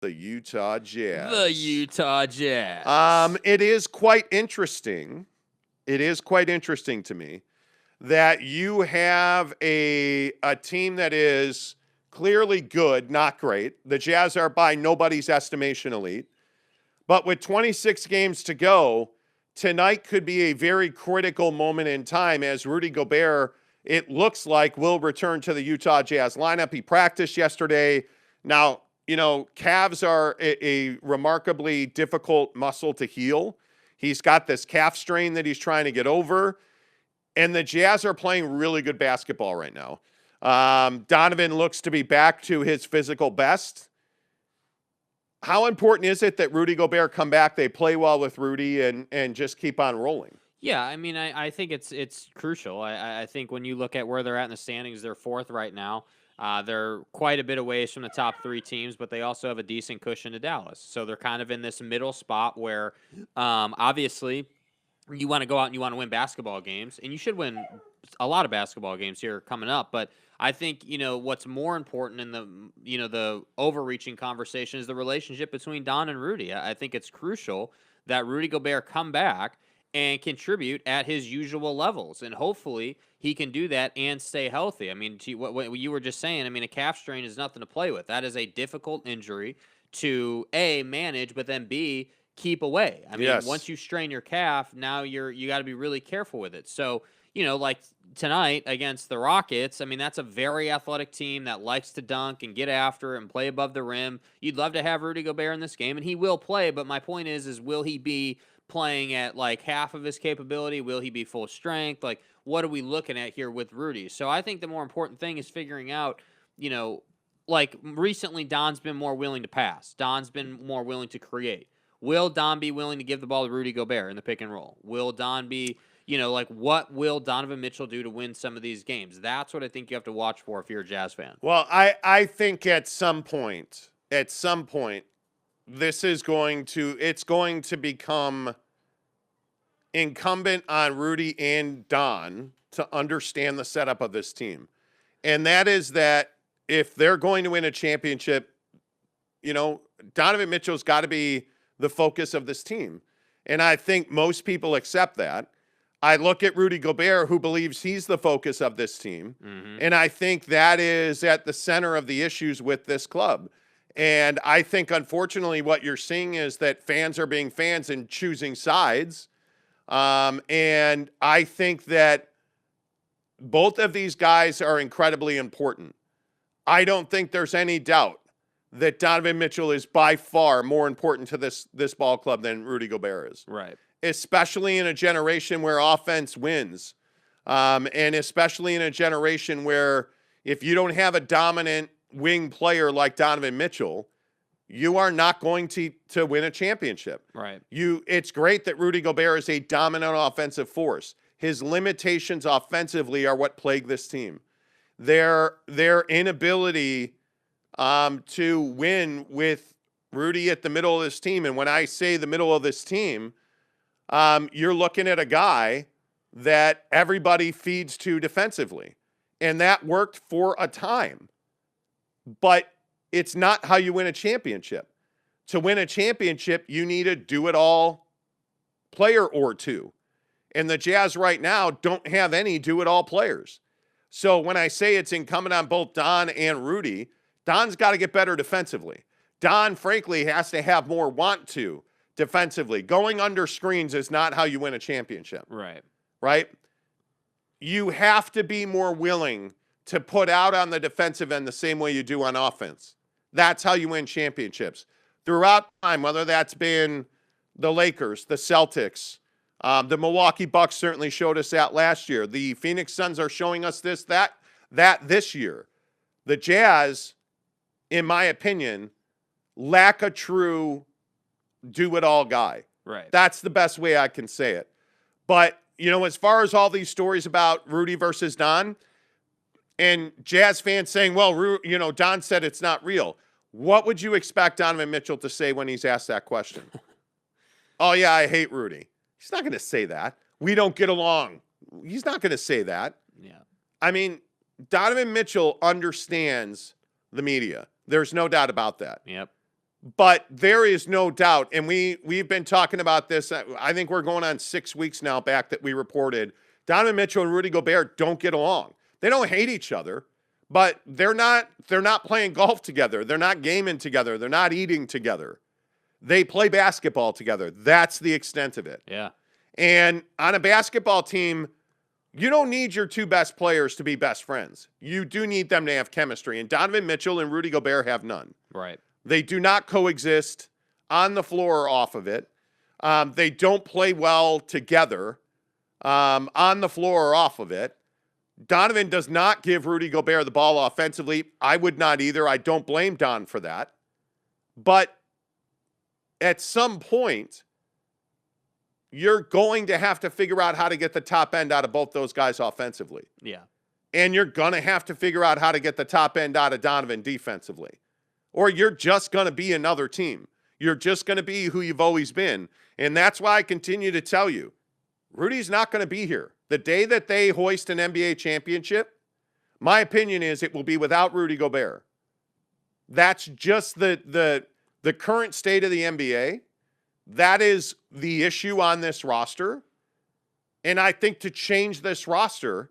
The Utah The Jazz. Utah Jazz. It is quite interesting. It is quite interesting to me that you have a team that is clearly good, not great. The Jazz are by nobody's estimation elite. But with 26 games to go, tonight could be a very critical moment in time as Rudy Gobert, it looks like, will return to the Utah Jazz lineup. He practiced yesterday. Now, calves are a remarkably difficult muscle to heal. He's got this calf strain that he's trying to get over. And the Jazz are playing really good basketball right now. Donovan looks to be back to his physical best. How important is it that Rudy Gobert come back, they play well with Rudy, and just keep on rolling? Yeah, I mean, I think it's crucial. I think when you look at where they're at in the standings, they're fourth right now. They're quite a bit away from the top three teams, but they also have a decent cushion to Dallas. So they're kind of in this middle spot where, obviously, you want to go out and you want to win basketball games, and you should win a lot of basketball games here coming up. But I think, what's more important in the overreaching conversation is the relationship between Don and Rudy. I think it's crucial that Rudy Gobert come back and contribute at his usual levels. And hopefully he can do that and stay healthy. I mean, what you were just saying, I mean, a calf strain is nothing to play with. That is a difficult injury to A, manage, but then B, keep away. I mean, Yes. Once you strain your calf, now you got to be really careful with it. So, like tonight against the Rockets, I mean, that's a very athletic team that likes to dunk and get after it and play above the rim. You'd love to have Rudy Gobert in this game, and he will play, but my point is will he be playing at like half of his capability? Will he be full strength? Like, what are we looking at here with Rudy? So I think the more important thing is figuring out, like recently Don's been more willing to pass. Don's been more willing to create. Will Don be willing to give the ball to Rudy Gobert in the pick and roll? Will Don be, what will Donovan Mitchell do to win some of these games? That's what I think you have to watch for if you're a Jazz fan. Well, I think at some point, this is it's going to become incumbent on Rudy and Don to understand the setup of this team. And that is that if they're going to win a championship, Donovan Mitchell's got to be the focus of this team. And I think most people accept that. I look at Rudy Gobert, who believes he's the focus of this team. Mm-hmm. And I think that is at the center of the issues with this club. And I think, unfortunately, what you're seeing is that fans are being fans and choosing sides. And I think that both of these guys are incredibly important. I don't think there's any doubt that Donovan Mitchell is by far more important to this ball club than Rudy Gobert is. Right. Especially in a generation where offense wins. And especially in a generation where if you don't have a dominant wing player like Donovan Mitchell, you are not going to win a championship. Right. It's great that Rudy Gobert is a dominant offensive force. His limitations offensively are what plague this team. Their inability to win with Rudy at the middle of this team. And when I say the middle of this team, you're looking at a guy that everybody feeds to defensively. And that worked for a time. But it's not how you win a championship. To win a championship, you need a do-it-all player or two. And the Jazz right now don't have any do-it-all players. So when I say it's incumbent on both Don and Rudy, Don's got to get better defensively. Don, frankly, has to have more want to defensively. Going under screens is not how you win a championship. Right. Right? You have to be more willing to put out on the defensive end the same way you do on offense. That's how you win championships. Throughout time, whether that's been the Lakers, the Celtics, the Milwaukee Bucks certainly showed us that last year. The Phoenix Suns are showing us that this year. The Jazz, in my opinion, lack a true do-it-all guy. Right. That's the best way I can say it. But, as far as all these stories about Rudy versus Don, and Jazz fans saying, well, Don said it's not real. What would you expect Donovan Mitchell to say when he's asked that question? Oh, yeah, I hate Rudy. He's not going to say that. We don't get along. He's not going to say that. Yeah. I mean, Donovan Mitchell understands the media. There's no doubt about that. Yep. But there is no doubt, and we've been talking about this. I think we're going on 6 weeks now back that we reported Donovan Mitchell and Rudy Gobert don't get along. They don't hate each other, but they're not playing golf together. They're not gaming together. They're not eating together. They play basketball together. That's the extent of it. Yeah. And on a basketball team, you don't need your two best players to be best friends. You do need them to have chemistry. And Donovan Mitchell and Rudy Gobert have none. Right. They do not coexist on the floor or off of it. They don't play well together on the floor or off of it. Donovan does not give Rudy Gobert the ball offensively. I would not either. I don't blame Don for that. But at some point, you're going to have to figure out how to get the top end out of both those guys offensively. Yeah. And you're going to have to figure out how to get the top end out of Donovan defensively. Or you're just going to be another team. You're just going to be who you've always been. And that's why I continue to tell you, Rudy's not going to be here. The day that they hoist an NBA championship, my opinion is it will be without Rudy Gobert. That's just the current state of the NBA. That is the issue on this roster. And I think to change this roster,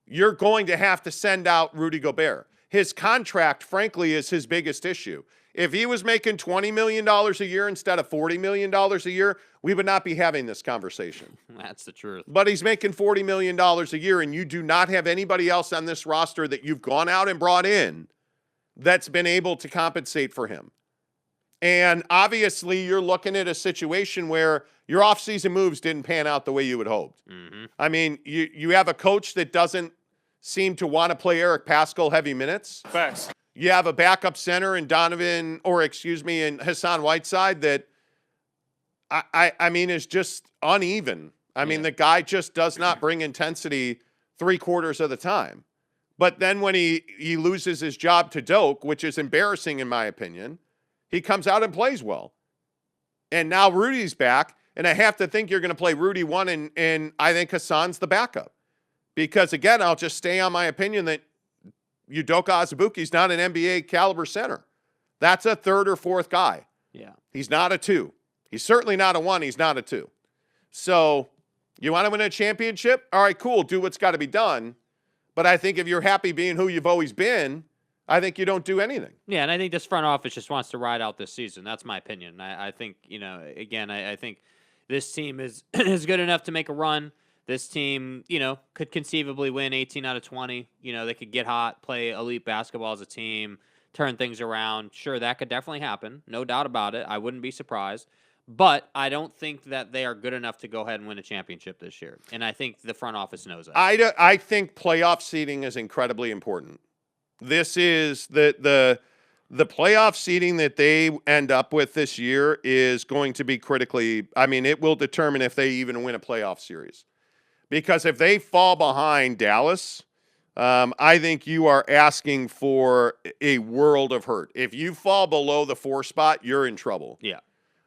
you're going to have to send out Rudy Gobert. His contract, frankly, is his biggest issue. If he was making $20 million a year instead of $40 million a year, we would not be having this conversation. That's the truth. But he's making $40 million a year, and you do not have anybody else on this roster that you've gone out and brought in that's been able to compensate for him. And obviously, you're looking at a situation where your offseason moves didn't pan out the way you had hoped. Mm-hmm. I mean, you have a coach that doesn't seem to want to play Eric Paschall heavy minutes. Facts. You have a backup center in in Hassan Whiteside that I mean is just uneven. I mean, the guy just does not bring intensity 3/4 of the time. But then when he loses his job to Doak, which is embarrassing in my opinion, he comes out and plays well. And now Rudy's back, and I have to think you're going to play Rudy 1, and I think Hassan's the backup. Because, again, I'll just stay on my opinion that Udoka Azubuike's not an NBA caliber center. That's a third or fourth guy. Yeah. He's not a 2. He's certainly not a 1. He's not a 2. So you want to win a championship? All right, cool. Do what's got to be done. But I think if you're happy being who you've always been, I think you don't do anything. Yeah, and I think this front office just wants to ride out this season. That's my opinion. I think, again, I think this team is good enough to make a run. This team, could conceivably win 18 out of 20. They could get hot, play elite basketball as a team, turn things around. Sure, that could definitely happen. No doubt about it. I wouldn't be surprised. But I don't think that they are good enough to go ahead and win a championship this year. And I think the front office knows that. I think playoff seeding is incredibly important. This is the playoff seeding that they end up with this year is going to be critically, it will determine if they even win a playoff series. Because if they fall behind Dallas, I think you are asking for a world of hurt. If you fall below the 4 spot, you're in trouble. Yeah.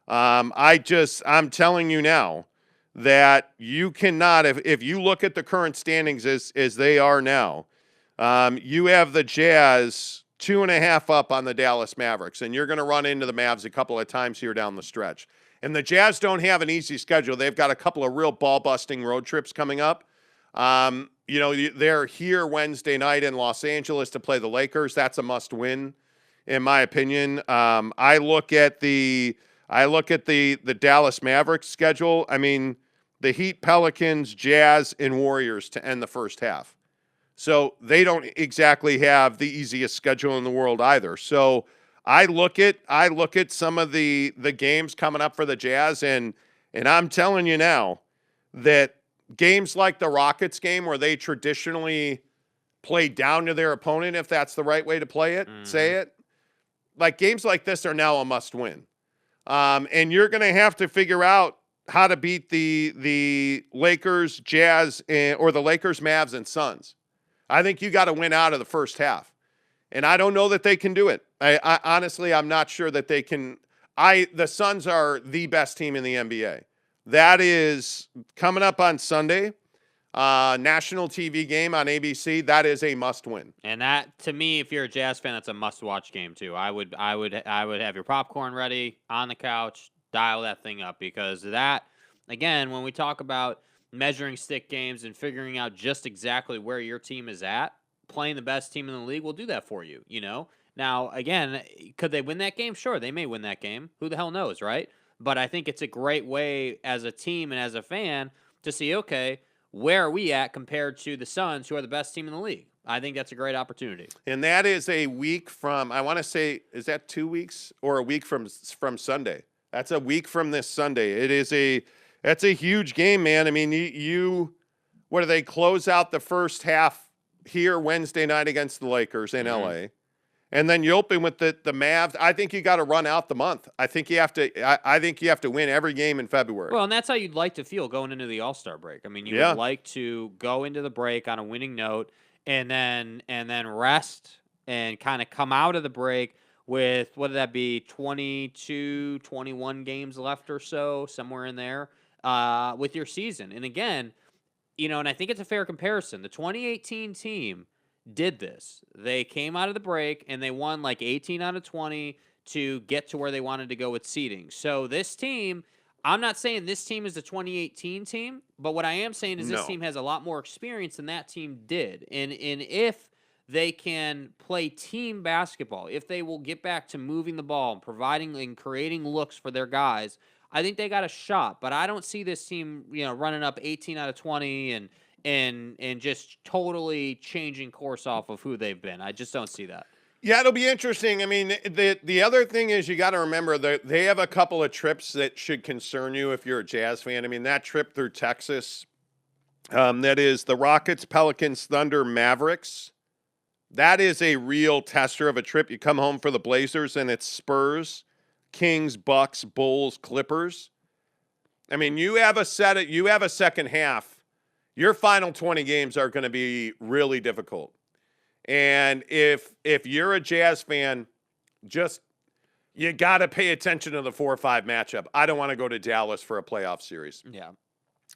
I'm telling you now that you cannot, if you look at the current standings as they are now, you have the Jazz 2.5 up on the Dallas Mavericks, and you're going to run into the Mavs a couple of times here down the stretch. And the Jazz don't have an easy schedule. They've got a couple of real ball-busting road trips coming up. They're here Wednesday night in Los Angeles to play the Lakers. That's a must-win, in my opinion. I look at the Dallas Mavericks schedule. The Heat, Pelicans, Jazz, and Warriors to end the first half. So they don't exactly have the easiest schedule in the world either. So I look at some of the games coming up for the Jazz, and I'm telling you now that games like the Rockets game where they traditionally play down to their opponent, if that's the right way to play it, say it, like games like this are now a must-win. And you're going to have to figure out how to beat the Lakers, Jazz, or the Lakers, Mavs, and Suns. I think you got to win out of the first half. And I don't know that they can do it. I honestly, I'm not sure that they can. The Suns are the best team in the NBA. That is coming up on Sunday. national TV game on ABC, that is a must-win. And that, to me, if you're a Jazz fan, that's a must-watch game too. I would have your popcorn ready on the couch, dial that thing up, because that, again, when we talk about measuring stick games and figuring out just exactly where your team is at, playing the best team in the league will do that for you. Now, again, could they win that game? Sure, they may win that game. Who the hell knows, right? But I think it's a great way as a team and as a fan to see, okay, where are we at compared to the Suns, who are the best team in the league? I think that's a great opportunity. And that is a week from, I want to say, is that 2 weeks or a week from Sunday? That's a week from this Sunday. That's a huge game, man. I mean, what do they close out the first half here Wednesday night against the Lakers in LA? And then you open with the Mavs. I think you got to run out the month. I think you have to win every game in February. Well, and that's how you'd like to feel going into the AllStar break. I mean, you would like to go into the break on a winning note and then rest and kind of come out of the break with, what did that be, 22, 21 games left or so, somewhere in there, with your season. And again, and I think it's a fair comparison. The 2018 team did this. They came out of the break and they won like 18 out of 20 to get to where they wanted to go with seeding. So this team, I'm not saying this team is the 2018 team, but what I am saying is this team has a lot more experience than that team did. And if they can play team basketball, if they will get back to moving the ball and providing and creating looks for their guys, I think they got a shot. But I don't see this team, running up 18 out of 20 and just totally changing course off of who they've been. I just don't see that. Yeah, it'll be interesting. I mean, the other thing is you got to remember that they have a couple of trips that should concern you if you're a Jazz fan. I mean, that trip through Texas, that is the Rockets, Pelicans, Thunder, Mavericks. That is a real tester of a trip. You come home for the Blazers, and it's Spurs, Kings, Bucks, Bulls, Clippers. I mean, you have a second half. Your final 20 games are going to be really difficult. And if you're a Jazz fan, you got to pay attention to the 4-5 matchup. I don't want to go to Dallas for a playoff series. Yeah.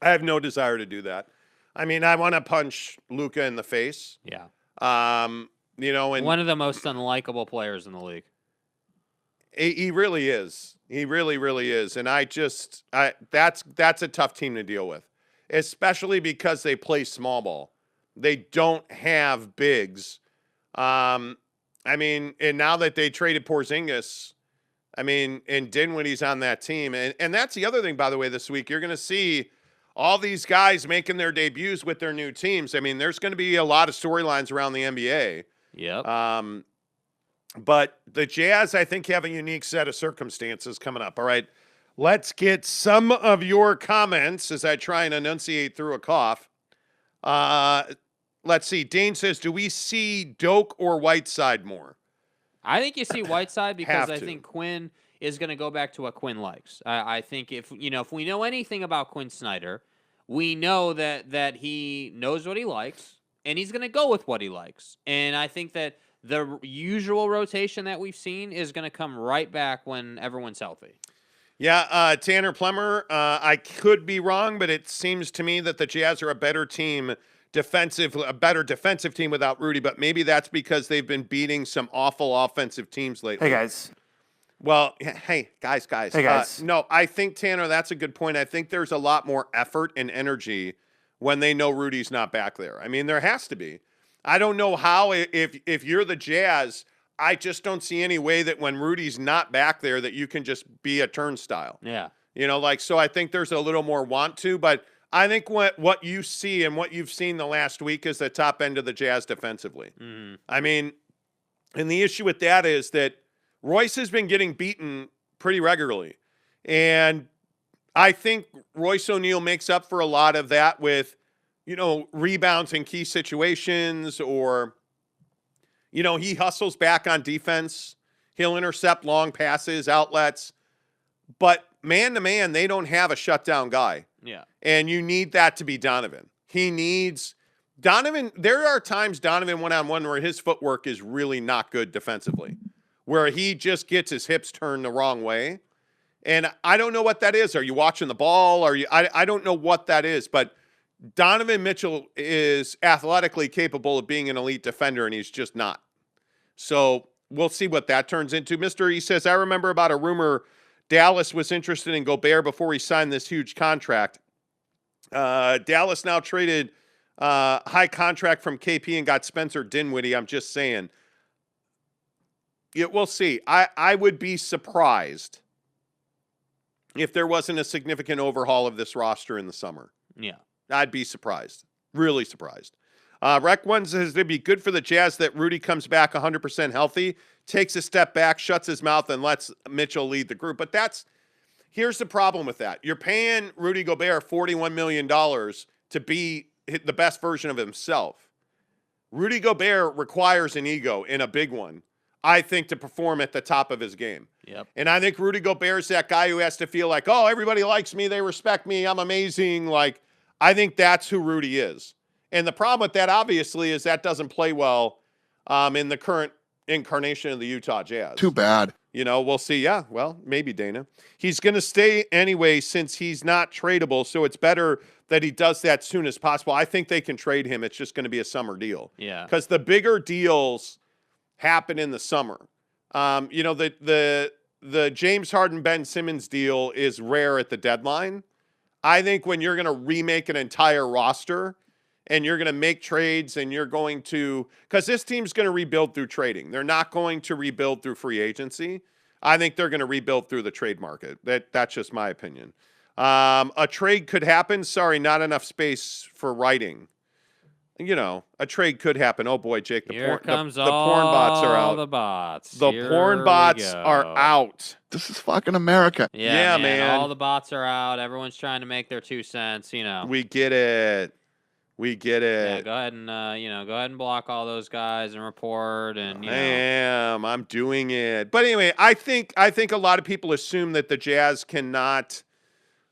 I have no desire to do that. I mean, I want to punch Luka in the face. Yeah. And one of the most unlikable players in the league. He really is. He really, really is. And that's a tough team to deal with, especially because they play small ball. They don't have bigs. I mean, and now that they traded Porzingis, I mean, and Dinwiddie's on that team. And that's the other thing, by the way, this week. You're going to see all these guys making their debuts with their new teams. I mean, there's going to be a lot of storylines around the NBA. Yep. But the Jazz, I think, have a unique set of circumstances coming up. All right. Let's get some of your comments as I try and enunciate through a cough. Let's see. Dane says, do we see Doak or Whiteside more? I think you see Whiteside because I think Quinn is going to go back to what Quinn likes. I think if we know anything about Quinn Snyder, we know that he knows what he likes, and he's going to go with what he likes. And I think that the usual rotation that we've seen is going to come right back when everyone's healthy. Yeah, Tanner Plummer, I could be wrong, but it seems to me that the Jazz are a better defensive team without Rudy, but maybe that's because they've been beating some awful offensive teams lately. Hey, guys. Well, hey, guys. Hey, guys. No, I think, Tanner, that's a good point. I think there's a lot more effort and energy when they know Rudy's not back there. I mean, there has to be. I don't know how, if you're the Jazz, I just don't see any way that when Rudy's not back there that you can just be a turnstile. Yeah. So I think there's a little more want to, but I think what you see and what you've seen the last week is the top end of the Jazz defensively. Mm-hmm. I mean, and the issue with that is that Royce has been getting beaten pretty regularly. And I think Royce O'Neal makes up for a lot of that with, rebounds in key situations, or, he hustles back on defense. He'll intercept long passes, outlets. But man-to-man, they don't have a shutdown guy. Yeah. And you need that to be Donovan. Donovan, there are times Donovan one-on-one where his footwork is really not good defensively, where he just gets his hips turned the wrong way. And I don't know what that is. Are you watching the ball? I don't know what that is, but Donovan Mitchell is athletically capable of being an elite defender, and he's just not. So we'll see what that turns into. Mr. E says, I remember about a rumor Dallas was interested in Gobert before he signed this huge contract. Dallas now traded high contract from KP and got Spencer Dinwiddie. I'm just saying. We'll see. I would be surprised if there wasn't a significant overhaul of this roster in the summer. Yeah. I'd be surprised. Really surprised. Rec One says it'd be good for the Jazz that Rudy comes back 100% healthy, takes a step back, shuts his mouth, and lets Mitchell lead the group. But here's the problem with that. You're paying Rudy Gobert $41 million to be the best version of himself. Rudy Gobert requires an ego, in a big one, I think, to perform at the top of his game. Yep. And I think Rudy Gobert's that guy who has to feel like, oh, everybody likes me, they respect me, I'm amazing. Like, I think that's who Rudy is. And the problem with that, obviously, is that doesn't play well in the current incarnation of the Utah Jazz. Too bad. We'll see. Yeah, well, maybe, Dana. He's going to stay anyway since he's not tradable, so it's better that he does that soon as possible. I think they can trade him. It's just going to be a summer deal. Yeah. Because the bigger deals happen in the summer. The James Harden, Ben Simmons deal is rare at the deadline. I think when you're going to remake an entire roster and you're going to make trades and you're going to, because this team's going to rebuild through trading. They're not going to rebuild through free agency. I think they're going to rebuild through the trade market. That's just my opinion. A trade could happen. Sorry, not enough space for writing. A trade could happen. Oh boy, Jake, the porn bots are out. The bots. The porn bots are out. This is fucking America. Yeah, man. All the bots are out. Everyone's trying to make their 2 cents. We get it. Yeah, go ahead and block all those guys and report and I'm doing it. But anyway, I think a lot of people assume that the Jazz cannot,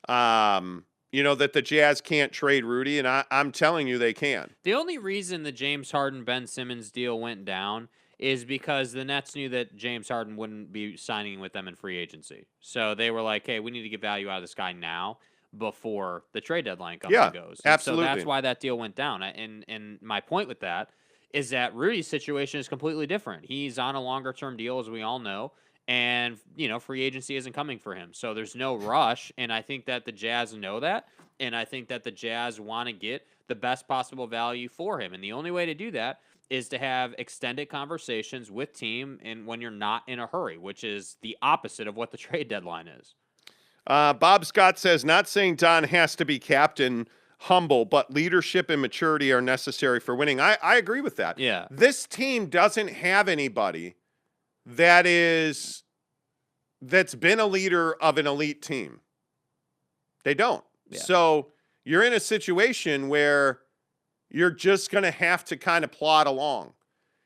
that the Jazz can't trade Rudy, and I'm telling you they can. The only reason the James Harden Ben Simmons deal went down is because the Nets knew that James Harden wouldn't be signing with them in free agency, so they were like, hey, we need to get value out of this guy now, before the trade deadline comes and goes. And absolutely. So that's why that deal went down. And my point with that is that Rudy's situation is completely different. He's on a longer-term deal, as we all know, and, free agency isn't coming for him. So there's no rush, and I think that the Jazz know that, and I think that the Jazz want to get the best possible value for him. And the only way to do that is to have extended conversations with team and when you're not in a hurry, which is the opposite of what the trade deadline is. Bob Scott says, not saying Don has to be captain, humble, but leadership and maturity are necessary for winning. I agree with that. Yeah. This team doesn't have anybody that's been a leader of an elite team. They don't. Yeah. So you're in a situation where you're just going to have to kind of plod along.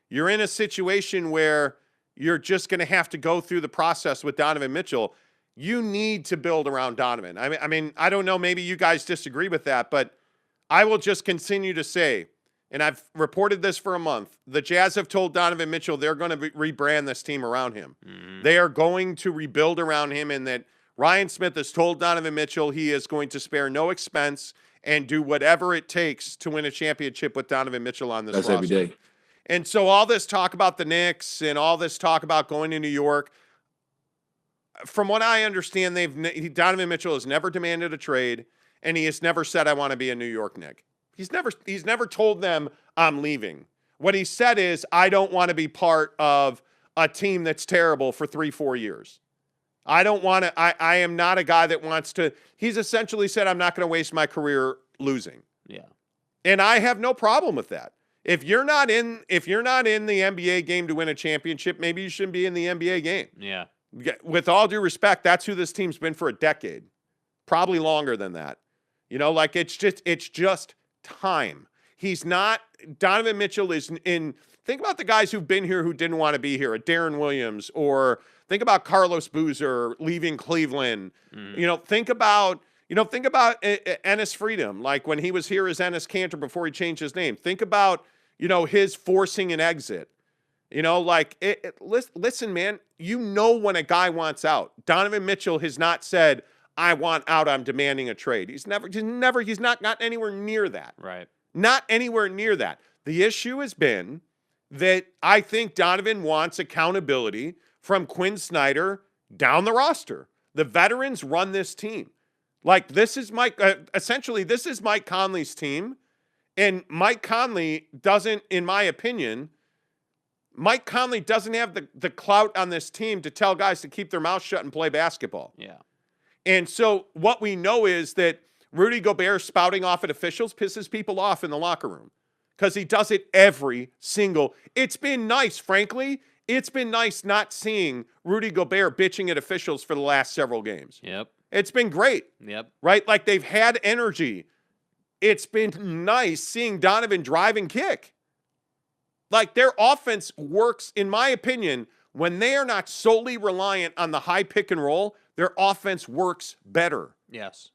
You're in a situation where you're just going to have to go through the process with Donovan Mitchell. You need to build around Donovan. I mean, I don't know, maybe you guys disagree with that, but I will just continue to say, and I've reported this for a month, the Jazz have told Donovan Mitchell they're going to rebrand this team around him. Mm-hmm. They are going to rebuild around him, and that Ryan Smith has told Donovan Mitchell he is going to spare no expense and do whatever it takes to win a championship with Donovan Mitchell on this roster. That's every day. And so all this talk about the Knicks and all this talk about going to New York, from what I understand, Donovan Mitchell has never demanded a trade, and he has never said, I want to be a New York Knick. He's never told them I'm leaving. What he said is, I don't want to be part of a team that's terrible for 3-4 years. I don't want to, I am not a guy that wants to, he's essentially said, I'm not going to waste my career losing. Yeah. And I have no problem with that. If you're not in the NBA game to win a championship, maybe you shouldn't be in the NBA game. Yeah. With all due respect, that's who this team's been for a decade, probably longer than that. It's just time. Donovan Mitchell is in, think about the guys who've been here who didn't want to be here, a Darren Williams, or think about Carlos Boozer leaving Cleveland. Mm. Think about Ennis Freedom, like when he was here as Ennis Cantor before he changed his name. Think about, his forcing an exit. Listen, man, when a guy wants out. Donovan Mitchell has not said, I want out, I'm demanding a trade. He's not gotten anywhere near that. Right. Not anywhere near that. The issue has been that I think Donovan wants accountability from Quinn Snyder down the roster. The veterans run this team. Like, this is essentially, this is Mike Conley's team. And Mike Conley doesn't, in my opinion, Mike Conley doesn't have the clout on this team to tell guys to keep their mouths shut and play basketball. Yeah. And so what we know is that Rudy Gobert spouting off at officials pisses people off in the locker room because he does it every single. It's been nice, frankly. It's been nice not seeing Rudy Gobert bitching at officials for the last several games. Yep. It's been great. Yep. Right? Like, they've had energy. It's been nice seeing Donovan drive and kick. Like, their offense works, in my opinion, when they are not solely reliant on the high pick and roll, their offense works better. Yes.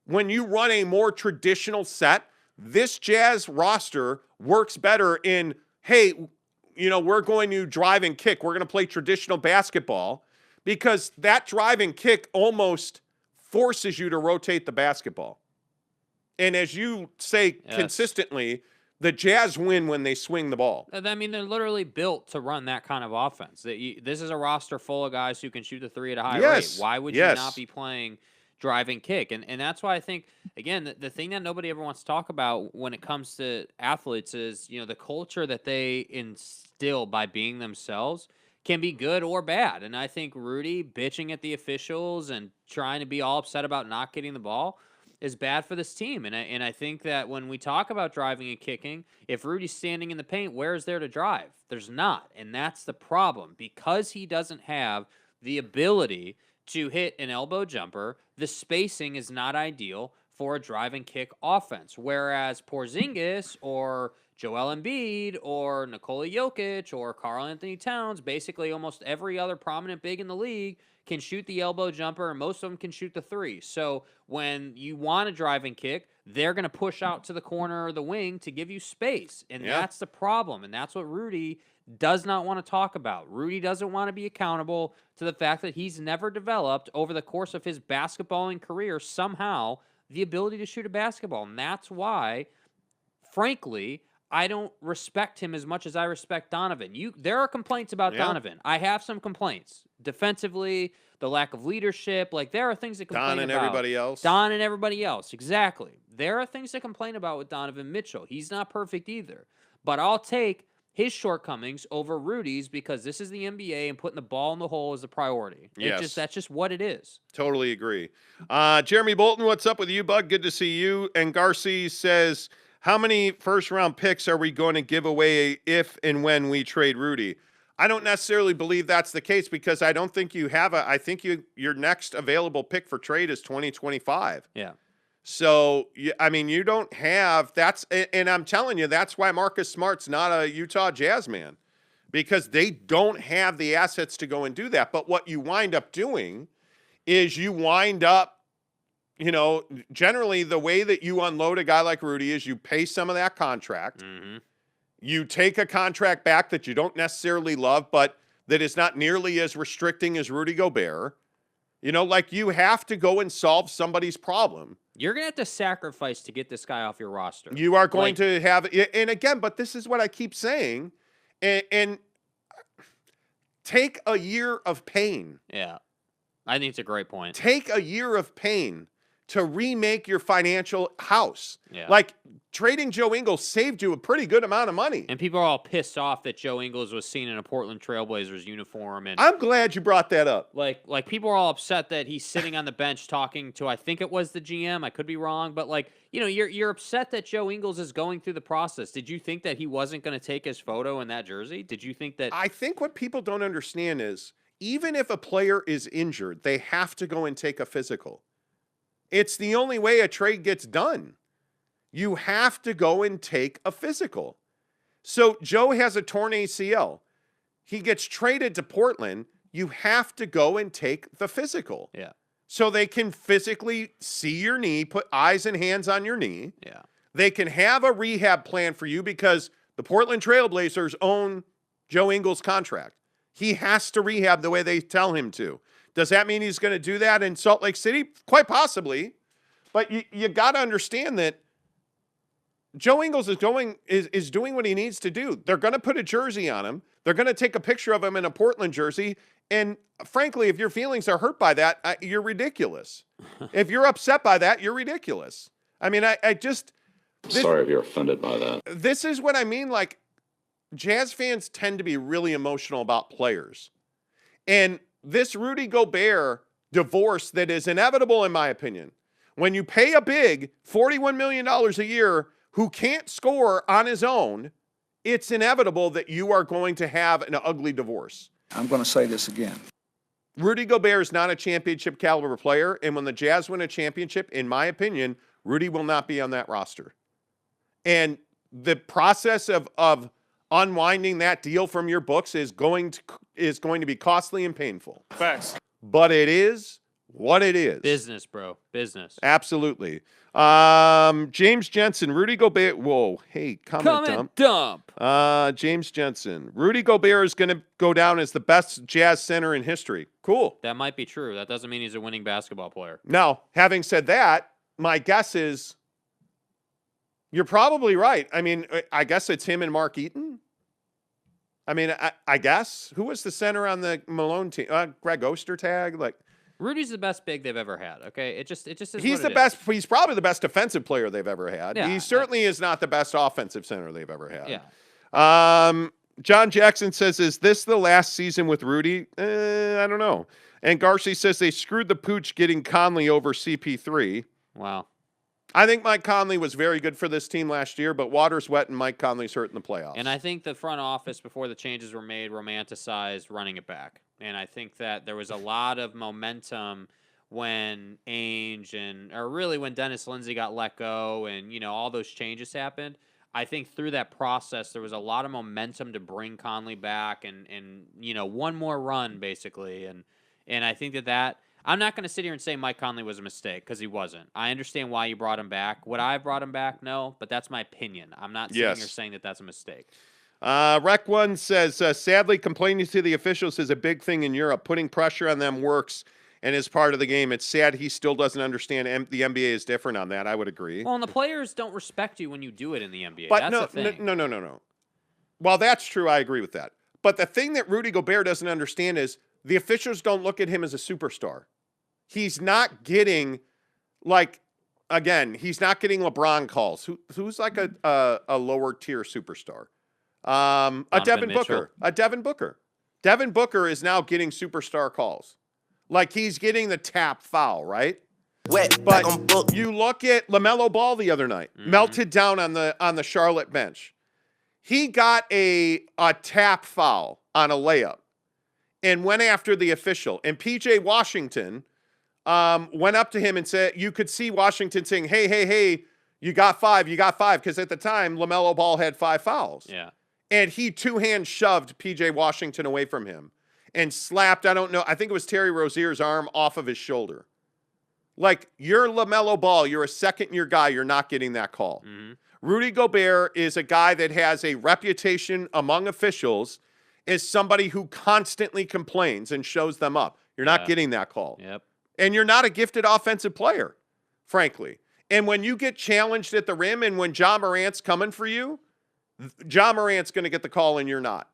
When you run a more traditional set, this Jazz roster works better in, hey, we're going to drive and kick. We're going to play traditional basketball, because that drive and kick almost forces you to rotate the basketball. And as you say consistently, the Jazz win when they swing the ball. I mean, they're literally built to run that kind of offense. This is a roster full of guys who can shoot the three at a high rate. Why would you not be playing drive and kick? And that's why I think, again, the thing that nobody ever wants to talk about when it comes to athletes is, the culture that they instill by being themselves can be good or bad. And I think Rudy bitching at the officials and trying to be all upset about not getting the ball is bad for this team. And I think that when we talk about driving and kicking, if Rudy's standing in the paint, where is there to drive? There's not. And that's the problem. Because he doesn't have the ability to hit an elbow jumper, the spacing is not ideal for a drive and kick offense. Whereas Porzingis or Joel Embiid or Nikola Jokic or Karl Anthony Towns, basically almost every other prominent big in the league, can shoot the elbow jumper, and most of them can shoot the three. So when you want to drive and kick, they're going to push out to the corner or the wing to give you space. And that's the problem. And that's what Rudy does not want to talk about. Rudy doesn't want to be accountable to the fact that he's never developed over the course of his basketballing career somehow the ability to shoot a basketball. And that's why, frankly, I don't respect him as much as I respect Donovan. There are complaints about Donovan. I have some complaints. Defensively, the lack of leadership. Like, there are things to complain about. Don and everybody else. Don and everybody else, exactly. There are things to complain about with Donovan Mitchell. He's not perfect either. But I'll take his shortcomings over Rudy's because this is the NBA and putting the ball in the hole is a priority. That's just what it is. Totally agree. Jeremy Bolton, what's up with you, bud? Good to see you. And Garcia says, how many first-round picks are we going to give away if and when we trade Rudy? I don't necessarily believe that's the case because I don't think you have I think your next available pick for trade is 2025. Yeah. So, I mean, you don't have and I'm telling you, that's why Marcus Smart's not a Utah Jazz man, because they don't have the assets to go and do that. But what you wind up doing is generally the way that you unload a guy like Rudy is you pay some of that contract. Mm-hmm. You take a contract back that you don't necessarily love, but that is not nearly as restricting as Rudy Gobert. You have to go and solve somebody's problem. You're going to have to sacrifice to get this guy off your roster. You are going to have, and again, but this is what I keep saying, and take a year of pain. Yeah. I think it's a great point. Take a year of pain to remake your financial house. Yeah. Like, trading Joe Ingles saved you a pretty good amount of money. And people are all pissed off that Joe Ingles was seen in a Portland Trailblazers uniform. And I'm glad you brought that up. Like people are all upset that he's sitting on the bench talking to, I think it was the GM. I could be wrong, but you're upset that Joe Ingles is going through the process. Did you think that he wasn't going to take his photo in that jersey? Did you think that? I think what people don't understand is even if a player is injured, they have to go and take a physical. It's the only way a trade gets done. You have to go and take a physical. So Joe has a torn ACL. He gets traded to Portland. You have to go and take the physical. Yeah. So they can physically see your knee, put eyes and hands on your knee. Yeah. They can have a rehab plan for you because the Portland Trailblazers own Joe Ingles' contract. He has to rehab the way they tell him to. Does that mean he's going to do that in Salt Lake City? Quite possibly. But you got to understand that Joe Ingles is doing what he needs to do. They're going to put a jersey on him. They're going to take a picture of him in a Portland jersey. And frankly, if your feelings are hurt by that, you're ridiculous. If you're upset by that, you're ridiculous. I mean, Sorry if you're offended by that. This is what I mean. Like, Jazz fans tend to be really emotional about players. And this Rudy Gobert divorce that is inevitable, in my opinion, when you pay a big $41 million a year who can't score on his own, it's inevitable that you are going to have an ugly divorce. I'm going to say this again. Rudy Gobert is not a championship caliber player, and when the Jazz win a championship, in my opinion, Rudy will not be on that roster. And the process of unwinding that deal from your books is going to be costly and painful. Facts. But it is what it is. Business, bro. Business. Absolutely. James Jensen, Rudy Gobert. Whoa, hey, comment dump. James Jensen, Rudy Gobert is going to go down as the best Jazz center in history. Cool. That might be true. That doesn't mean he's a winning basketball player. Now, having said that, my guess is you're probably right. I mean, I guess it's him and Mark Eaton. I mean, I guess. Who was the center on the Malone team? Greg Ostertag? Like, Rudy's the best big they've ever had. Okay, it just is. He's the best. He's probably the best defensive player they've ever had. Yeah, he certainly is not the best offensive center they've ever had. Yeah. John Jackson says, "Is this the last season with Rudy?" I don't know. And Garcia says they screwed the pooch getting Conley over CP3. Wow. I think Mike Conley was very good for this team last year, but water's wet and Mike Conley's hurt in the playoffs. And I think the front office, before the changes were made, romanticized running it back. And I think that there was a lot of momentum when when Dennis Lindsey got let go and, all those changes happened. I think through that process, there was a lot of momentum to bring Conley back and one more run, basically. And I think that I'm not going to sit here and say Mike Conley was a mistake, because he wasn't. I understand why you brought him back. Would I have brought him back? No, but that's my opinion. I'm not sitting here saying that that's a mistake. Rec One says, sadly, complaining to the officials is a big thing in Europe. Putting pressure on them works and is part of the game. It's sad he still doesn't understand the NBA is different on that. I would agree. Well, and the players don't respect you when you do it in the NBA. But that's the thing. No. Well, that's true. I agree with that. But the thing that Rudy Gobert doesn't understand is the officials don't look at him as a superstar. He's not getting, he's not getting LeBron calls. Who's like a lower tier superstar? A Devin Booker. Devin Booker is now getting superstar calls. Like, he's getting the tap foul, right? But you look at LaMelo Ball the other night, melted down on the Charlotte bench. He got a tap foul on a layup and went after the official. And PJ Washington went up to him and said, you could see Washington saying, hey, you got five. Because at the time, LaMelo Ball had 5 fouls. Yeah. And he two-hand shoved PJ Washington away from him and slapped, I think it was Terry Rozier's arm off of his shoulder. Like, you're LaMelo Ball. You're a second-year guy. You're not getting that call. Mm-hmm. Rudy Gobert is a guy that has a reputation among officials as somebody who constantly complains and shows them up. You're not getting that call. Yep. And you're not a gifted offensive player, frankly. And when you get challenged at the rim and when Ja Morant's coming for you, Ja Morant's going to get the call and you're not.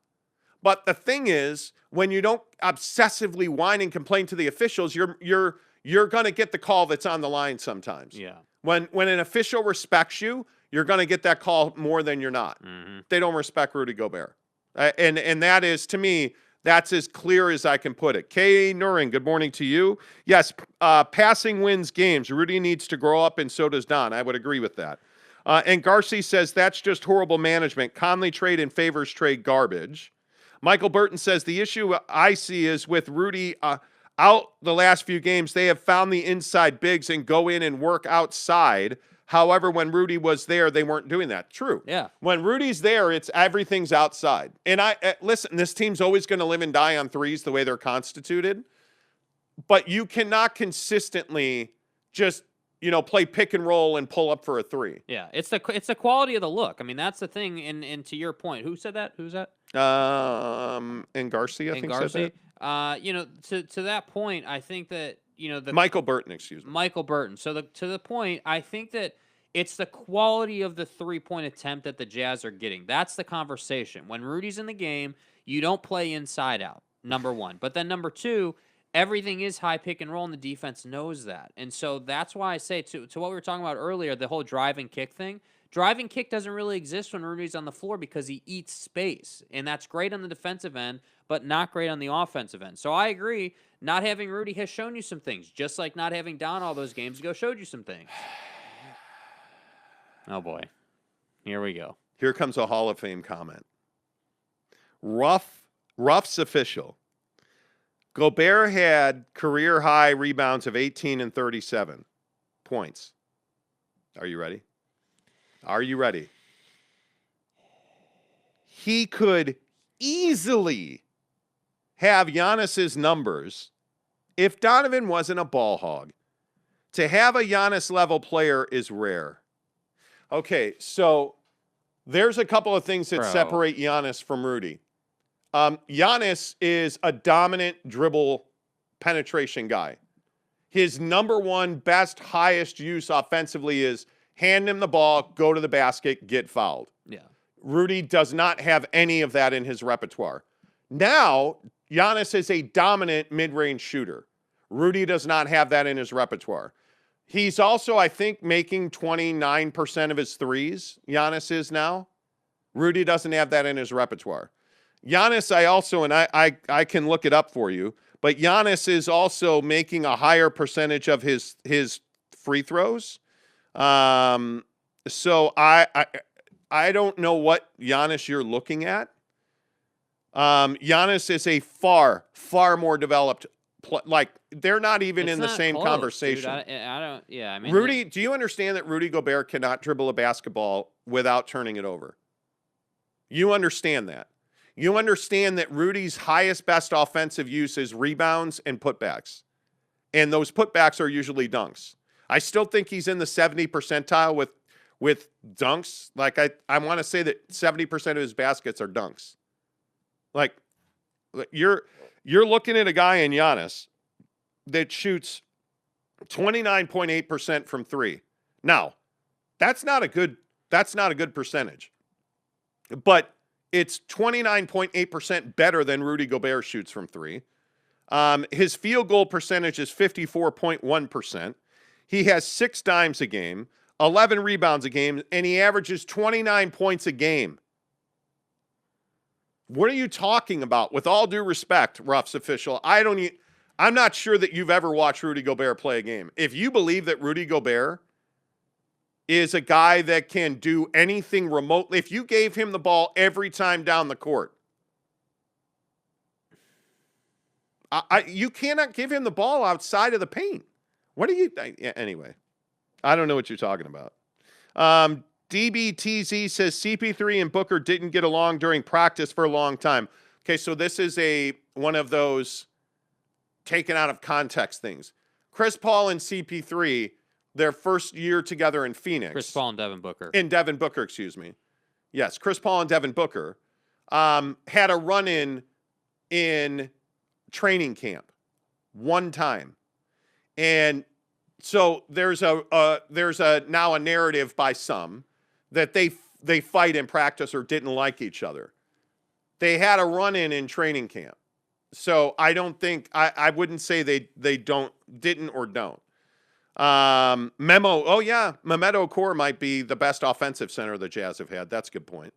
But the thing is, when you don't obsessively whine and complain to the officials, you're going to get the call that's on the line sometimes. Yeah. When an official respects you, you're going to get that call more than you're not. Mm-hmm. They don't respect Rudy Gobert. And that is, to me, that's as clear as I can put it. Kay Nuring, good morning to you. Yes, passing wins games. Rudy needs to grow up, and so does Don. I would agree with that. And Garcia says that's just horrible management. Conley trade and Favors trade garbage. Michael Burton says the issue I see is with Rudy out the last few games, they have found the inside bigs and go in and work outside. However, when Rudy was there, they weren't doing that. True. Yeah. When Rudy's there, everything's outside. And listen, this team's always going to live and die on threes the way they're constituted. But you cannot consistently just, play pick and roll and pull up for a 3. Yeah, it's the quality of the look. I mean, that's the thing. And to your point, who said that? Who's that? And Garcia, I And think said Garcia. that. To that point, I think that the Michael Burton, excuse me. Michael Burton. So to the point, I think that it's the quality of the 3-point attempt that the Jazz are getting. That's the conversation. When Rudy's in the game, you don't play inside out, number one. But then number two, everything is high pick and roll, and the defense knows that. And so that's why I say to what we were talking about earlier, the whole drive and kick thing. Drive and kick doesn't really exist when Rudy's on the floor because he eats space. And that's great on the defensive end, but not great on the offensive end. So I agree. Not having Rudy has shown you some things, just like not having Don all those games ago showed you some things. Oh, boy. Here we go. Here comes a Hall of Fame comment. Ruff's official. Gobert had career high rebounds of 18 and 37 points. Are you ready? Are you ready? He could easily have Giannis's numbers if Donovan wasn't a ball hog. To have a Giannis level player is rare. Okay, so there's a couple of things that separate Giannis from Rudy. Giannis is a dominant dribble penetration guy. His number one best, highest use offensively is hand him the ball, go to the basket, get fouled. Yeah. Rudy does not have any of that in his repertoire. Now, Giannis is a dominant mid-range shooter. Rudy does not have that in his repertoire. He's also, I think, making 29% of his threes. Giannis is now. Rudy doesn't have that in his repertoire. Giannis, I can look it up for you, but Giannis is also making a higher percentage of his free throws. So I don't know what Giannis you're looking at. Giannis is a far more developed. Like they're not even in the same conversation. I don't. Yeah, I mean, Rudy, do you understand that Rudy Gobert cannot dribble a basketball without turning it over? You understand that. You understand that Rudy's highest, best offensive use is rebounds and putbacks. And those putbacks are usually dunks. I still think he's in the 70 percentile with dunks. Like I want to say that 70% of his baskets are dunks. Like you're looking at a guy in Giannis that shoots 29.8% from three. Now, that's not a good percentage. But it's 29.8% better than Rudy Gobert shoots from three. His field goal percentage is 54.1%. He has 6 dimes a game, 11 rebounds a game, and he averages 29 points a game. What are you talking about? With all due respect, Ruff's official, I'm not sure that you've ever watched Rudy Gobert play a game. If you believe that Rudy Gobert is a guy that can do anything remotely, if you gave him the ball every time down the court, you cannot give him the ball outside of the paint. Anyway, I don't know what you're talking about. DBTZ says CP3 and Booker didn't get along during practice for a long time. Okay, so this is one of those taken out of context things. Chris Paul and CP3, their first year together in Phoenix. Chris Paul and Devin Booker. Devin Booker, excuse me. Yes, Chris Paul and Devin Booker had a run-in training camp one time. And so there's now a narrative by some that they fight in practice or didn't like each other. They had a run-in training camp. So I don't think I wouldn't say they didn't or don't. Memo, oh yeah, Mehmet Okur might be the best offensive center the Jazz have had. That's a good point.